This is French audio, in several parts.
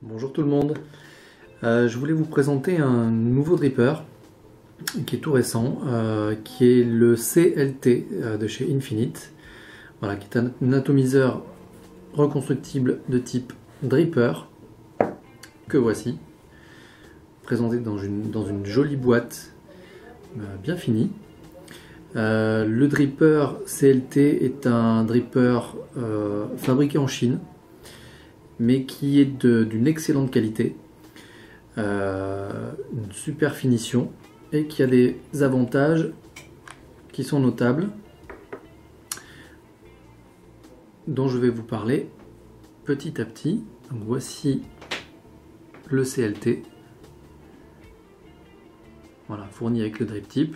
Bonjour tout le monde, je voulais vous présenter un nouveau dripper qui est tout récent, qui est le CLT de chez Infinite, voilà, qui est un atomiseur reconstructible de type dripper, que voici, présenté dans une jolie boîte bien finie. Le dripper CLT est un dripper fabriqué en Chine, mais qui est d'une excellente qualité, une super finition, et qui a des avantages qui sont notables, dont je vais vous parler petit à petit. Donc voici le CLT, voilà, fourni avec le drip tip.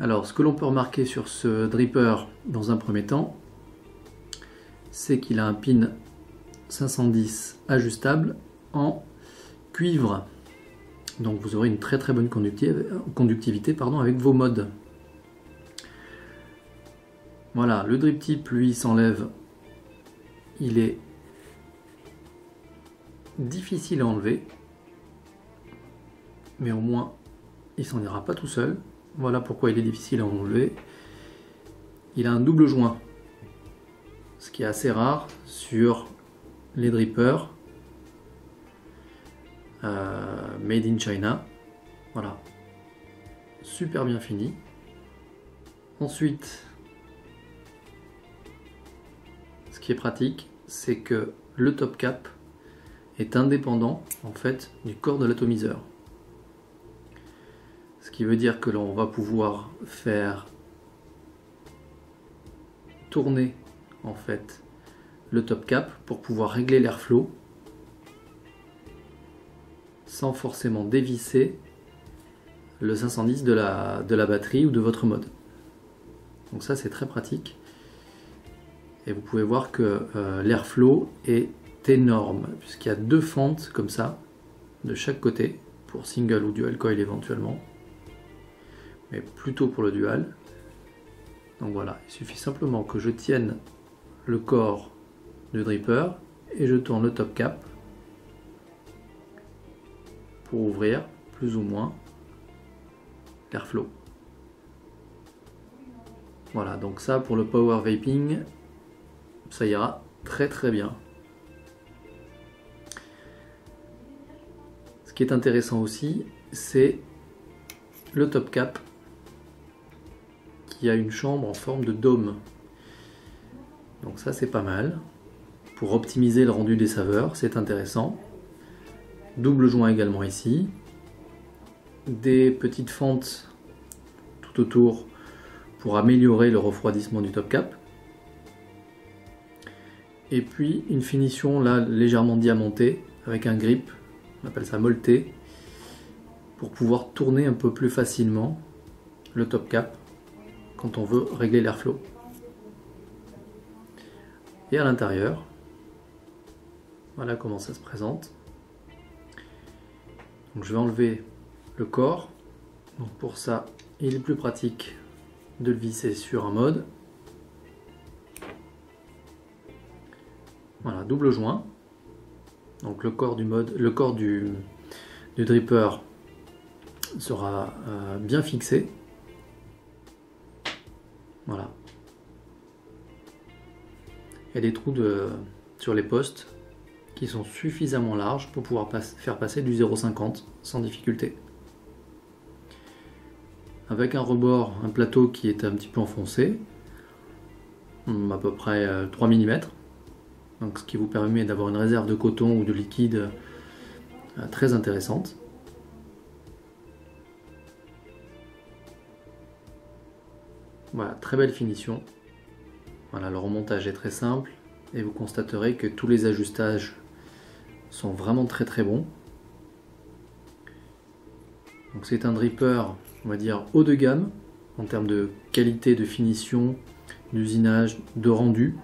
Alors, ce que l'on peut remarquer sur ce dripper dans un premier temps, c'est qu'il a un pin 510 ajustable en cuivre. Donc vous aurez une très bonne conductivité avec vos modes. Voilà, le drip tip lui s'enlève. Il est difficile à enlever, mais au moins il s'en ira pas tout seul. Voilà pourquoi il est difficile à enlever. Il a un double joint, ce qui est assez rare sur les drippers made in China. Voilà, super bien fini. Ensuite, ce qui est pratique, c'est que le top cap est indépendant en fait du corps de l'atomiseur. Ce qui veut dire que l'on va pouvoir faire tourner en fait le top cap pour pouvoir régler l'airflow sans forcément dévisser le 510 de la batterie ou de votre mode. Donc ça c'est très pratique, et vous pouvez voir que l'airflow est énorme puisqu'il y a deux fentes comme ça de chaque côté pour single ou dual coil éventuellement, mais plutôt pour le dual. Donc voilà, il suffit simplement que je tienne le corps du dripper et je tourne le top cap pour ouvrir plus ou moins l'airflow. Voilà, donc ça pour le power vaping, ça ira très bien. Ce qui est intéressant aussi, c'est le top cap qui a une chambre en forme de dôme. Donc ça c'est pas mal. Pour optimiser le rendu des saveurs, c'est intéressant. Double joint également ici. Des petites fentes tout autour pour améliorer le refroidissement du top cap. Et puis une finition là légèrement diamantée avec un grip, on appelle ça molleté, pour pouvoir tourner un peu plus facilement le top cap quand on veut régler l'airflow. Et à l'intérieur, voilà comment ça se présente. Donc je vais enlever le corps. Donc pour ça, il est plus pratique de le visser sur un mode. Voilà, double joint. Donc le corps du mode, le corps du dripper sera bien fixé. Voilà. Il y a des trous sur les postes qui sont suffisamment larges pour pouvoir faire passer du 0,50 sans difficulté. Avec un rebord, un plateau qui est un petit peu enfoncé, à peu près 3 mm, donc ce qui vous permet d'avoir une réserve de coton ou de liquide très intéressante. Voilà, très belle finition. Voilà, le remontage est très simple et vous constaterez que tous les ajustages sont vraiment très bons. Donc c'est un dripper, on va dire, haut de gamme en termes de qualité, de finition, d'usinage, de rendu,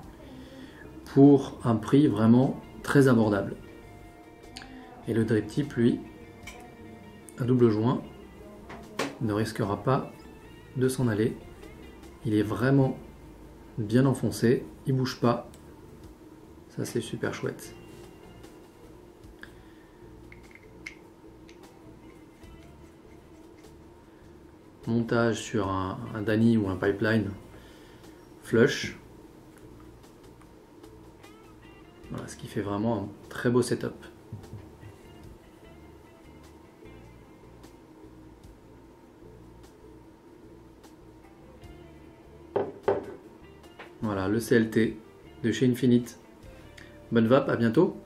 pour un prix vraiment très abordable. Et le drip tip, lui, à double joint, ne risquera pas de s'en aller. Il est vraiment bien enfoncé, il bouge pas. Ça, c'est super chouette. Montage sur un DANI ou un pipeline flush. Voilà, ce qui fait vraiment un très beau setup. Voilà, le CLT de chez Infinite. Bonne vape, à bientôt.